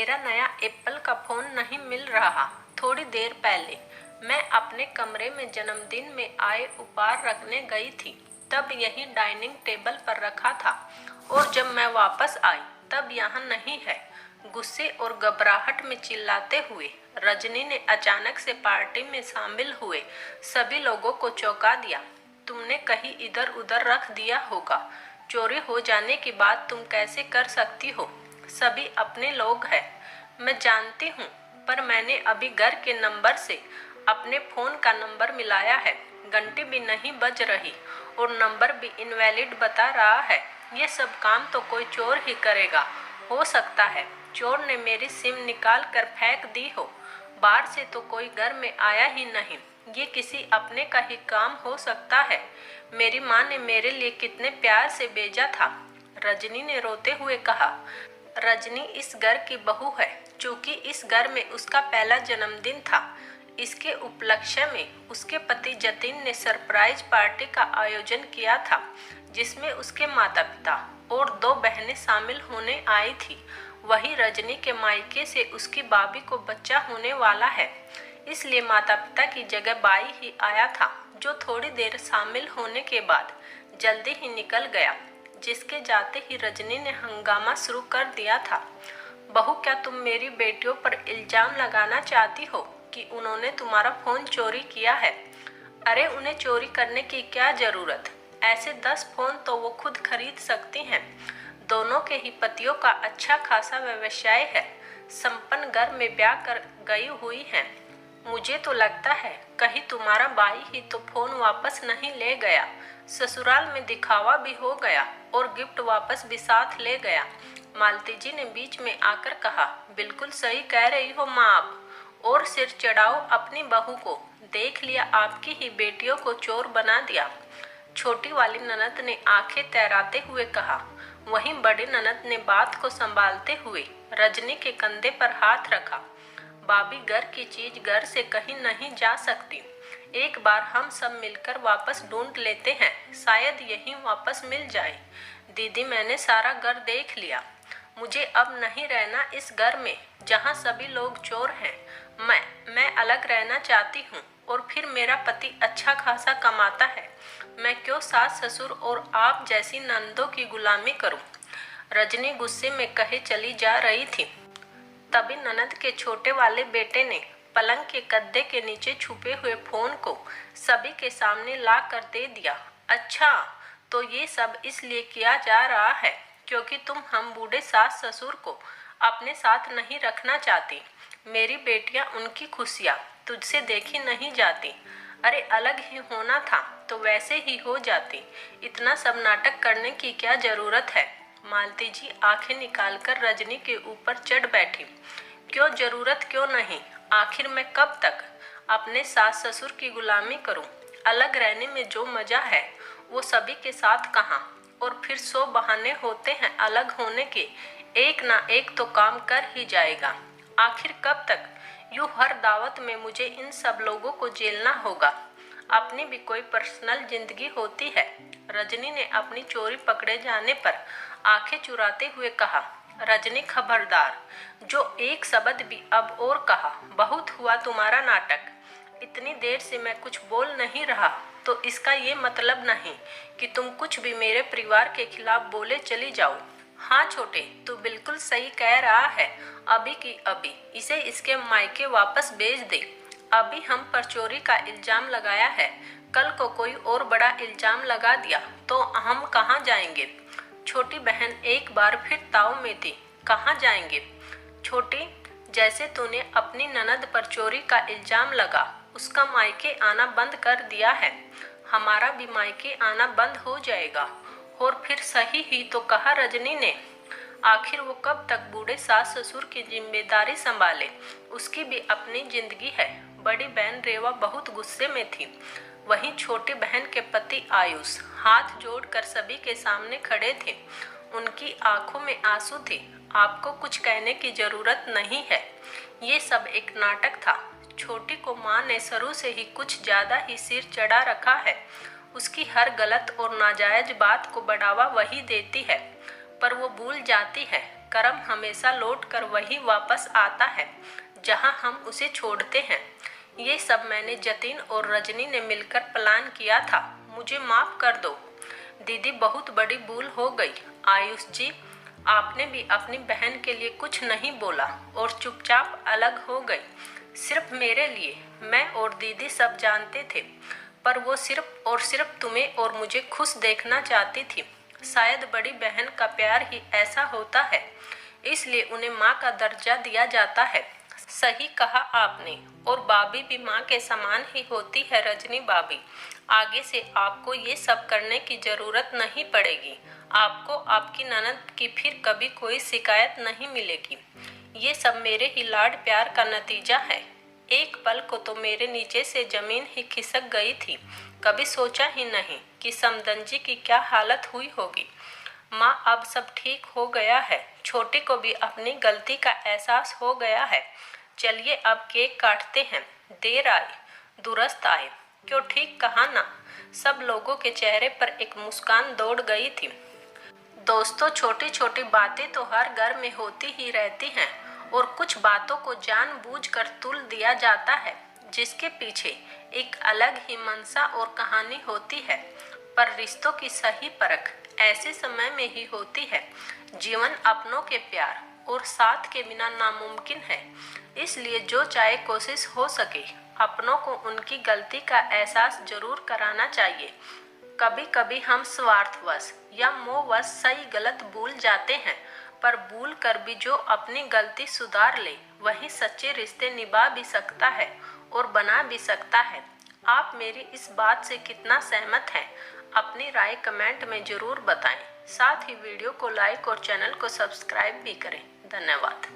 मेरा नया एप्पल का फ़ोन नहीं मिल रहा। थोड़ी देर पहले मैं अपने कमरे में जन्मदिन में आए उपहार रखने गई थी, तब यही डाइनिंग टेबल पर रखा था और जब मैं वापस आई तब यहाँ नहीं है। गुस्से और घबराहट में चिल्लाते हुए रजनी ने अचानक से पार्टी में शामिल हुए सभी लोगों को चौंका दिया। तुमने कहीं इधर उधर रख दिया होगा। चोरी हो जाने की बात तुम कैसे कर सकती हो? सभी अपने लोग हैं, मैं जानती हूँ, पर मैंने अभी घर के नंबर से अपने फ़ोन का नंबर मिलाया है। घंटी भी नहीं बज रही और नंबर भी इनवैलिड बता रहा है। ये सब काम तो कोई चोर ही करेगा। हो सकता है चोर ने मेरी सिम निकाल कर फेंक दी हो। बाहर से तो कोई घर में आया ही नहीं। ये किसी अपने का ही काम हो सकता है। मेरी माँ ने मेरे लिए कितने प्यार से भेजा था, रजनी ने रोते हुए कहा। रजनी इस घर की बहू है। चूंकि इस घर में उसका पहला जन्मदिन था, इसके उपलक्ष्य में उसके पति जतिन ने सरप्राइज पार्टी का आयोजन किया था, जिसमें उसके माता पिता और 2 बहनें शामिल होने आई थी। वही रजनी के मायके से उसकी भाभी को बच्चा होने वाला है, इसलिए माता पिता की जगह बाई ही आया था, जो थोड़ी देर शामिल होने के बाद जल्दी ही निकल गया। जिसके जाते ही रजनी ने हंगामा शुरू कर दिया था। बहू, क्या तुम मेरी बेटियों पर इल्जाम लगाना चाहती हो कि उन्होंने तुम्हारा फ़ोन चोरी किया है? अरे, उन्हें चोरी करने की क्या ज़रूरत? ऐसे 10 फ़ोन तो वो खुद खरीद सकती हैं। दोनों के ही पतियों का अच्छा खासा व्यवसाय है, संपन्न घर में ब्याह कर गई हुई हैं। मुझे तो लगता है कहीं तुम्हारा भाई ही तो फ़ोन वापस नहीं ले गया। ससुराल में दिखावा भी हो गया और गिफ्ट वापस भी साथ ले गया। मालती जी ने बीच में आकर कहा। बिल्कुल सही कह रही हो माँ आप, और सिर चढ़ाओ अपनी बहू को। देख लिया, आपकी ही बेटियों को चोर बना दिया। छोटी वाली ननद ने आंखें तैराते हुए कहा। वहीं बड़ी ननद ने बात को संभालते हुए रजनी के कंधे पर हाथ रखा। भाभी, घर की चीज घर से कहीं नहीं जा सकती। एक बार हम सब मिलकर वापस ढूंढ लेते हैं, शायद यहीं वापस मिल जाए। दीदी, मैंने सारा घर देख लिया। मुझे अब नहीं रहना इस घर में जहाँ सभी लोग चोर हैं। मैं अलग रहना चाहती हूँ, और फिर मेरा पति अच्छा खासा कमाता है। मैं क्यों सास ससुर और आप जैसी नंदों की गुलामी करूँ? रजनी गुस्से में कहे चली जा रही थी। तभी ननद के छोटे वाले बेटे ने पलंग के गद्दे के नीचे छुपे हुए फ़ोन को सभी के सामने ला कर दे दिया। अच्छा, तो ये सब इसलिए किया जा रहा है क्योंकि तुम हम बूढ़े सास ससुर को अपने साथ नहीं रखना चाहती। मेरी बेटियां, उनकी खुशियां तुझसे देखी नहीं जाती। अरे, अलग ही होना था तो वैसे ही हो जाती। इतना सब नाटक करने की क्या ज़रूरत है? मालती जी आंखें निकालकर रजनी के ऊपर चढ़ बैठी। क्यों ज़रूरत क्यों नहीं? आखिर मैं कब तक अपने सास ससुर की गुलामी करूं? अलग रहने में जो मज़ा है वो सभी के साथ कहाँ? और फिर 100 बहाने होते हैं अलग होने के, एक ना एक तो काम कर ही जाएगा। आखिर कब तक यूँ हर दावत में मुझे इन सब लोगों को झेलना होगा? अपनी भी कोई पर्सनल जिंदगी होती है। रजनी ने अपनी चोरी पकड़े जाने पर आंखें चुराते हुए कहा। रजनी, खबरदार! जो एक शब्द भी अब और कहा, बहुत हुआ तुम्हारा नाटक। इतनी देर से मैं कुछ बोल नहीं रहा तो इसका ये मतलब नहीं कि तुम कुछ भी मेरे परिवार के खिलाफ बोले चली जाओ। हाँ छोटे, तू बिल्कुल सही कह रहा है। अभी की अभी इसे इसके मायके वापस भेज दे। अभी हम पर चोरी का इल्जाम लगाया है, कल को कोई और बड़ा इल्जाम लगा दिया तो हम कहाँ जाएंगे? छोटी बहन एक बार फिर ताव में थी। कहाँ जाएंगे? छोटी, जैसे तूने अपनी ननद पर चोरी का इल्जाम लगा, उसका मायके आना बंद कर दिया है, हमारा भी मायके आना बंद हो जाएगा। और फिर सही ही तो कहा रजनी ने। आखिर वो कब तक बूढ़े सास ससुर की जिम्मेदारी संभाले? उसकी भी अपनी जिंदगी है। बड़ी बहन रेवा बहुत गुस्से में थी। वहीं छोटी बहन के पति आयुष हाथ जोड़कर सभी के सामने खड़े थे। उनकी आंखों में आंसू थे। आपको कुछ कहने की जरूरत नहीं है, ये सब एक नाटक था। छोटी को माँ ने शुरू से ही कुछ ज्यादा ही सिर चढ़ा रखा है। उसकी हर गलत और नाजायज बात को बढ़ावा वही देती है, पर वो भूल जाती है कर्म हमेशा लौट कर वही वापस आता है जहां हम उसे छोड़ते हैं। ये सब मैंने जतिन और रजनी ने मिलकर प्लान किया था। मुझे माफ कर दो। दीदी, बहुत बड़ी भूल हो गई। आयुष जी, आपने भी अपनी बहन के लिए कुछ नहीं बोला और चुपचाप अलग हो गई, सिर्फ मेरे लिए। मैं और दीदी सब जानते थे, पर वो सिर्फ और सिर्फ तुम्हें और मुझे खुश देखना चाहती थी। शायद बड़ी बहन का प्यार ही ऐसा होता है, इसलिए उन्हें माँ का दर्जा दिया जाता है। सही कहा आपने, और भाभी भी माँ के समान ही होती है। रजनी भाभी, आगे से आपको ये सब करने की जरूरत नहीं पड़ेगी। आपको आपकी ननद की फिर कभी कोई शिकायत नहीं मिलेगी। ये सब मेरे ही लाड प्यार का नतीजा है। एक पल को तो मेरे नीचे से जमीन ही खिसक गई थी। कभी सोचा ही नहीं कि समदंजी की क्या हालत हुई होगी। माँ, अब सब ठीक हो गया है। छोटे को भी अपनी गलती का एहसास हो गया है। चलिए अब केक काटते हैं। देर आए दुरुस्त आए, क्यों ठीक कहा ना। सब लोगों के चेहरे पर एक मुस्कान दौड़ गई थी। दोस्तों, छोटी छोटी बातें तो हर घर में होती ही रहती हैं, और कुछ बातों को जानबूझकर तुल दिया जाता है, जिसके पीछे एक अलग ही मंशा और कहानी होती है। पर रिश्तों की सही परख ऐसे समय में ही होती है। जीवन अपनों के प्यार और साथ के बिना नामुमकिन है। इसलिए जो चाहे कोशिश हो सके अपनों को उनकी गलती का एहसास जरूर कराना चाहिए। कभी कभी हम स्वार्थवश या मोहवश सही गलत भूल जाते हैं, पर भूल कर भी जो अपनी गलती सुधार ले वही सच्चे रिश्ते निभा भी सकता है और बना भी सकता है। आप मेरी इस बात से कितना सहमत हैं? अपनी राय कमेंट में जरूर बताएं। साथ ही वीडियो को लाइक और चैनल को सब्सक्राइब भी करें। धन्यवाद।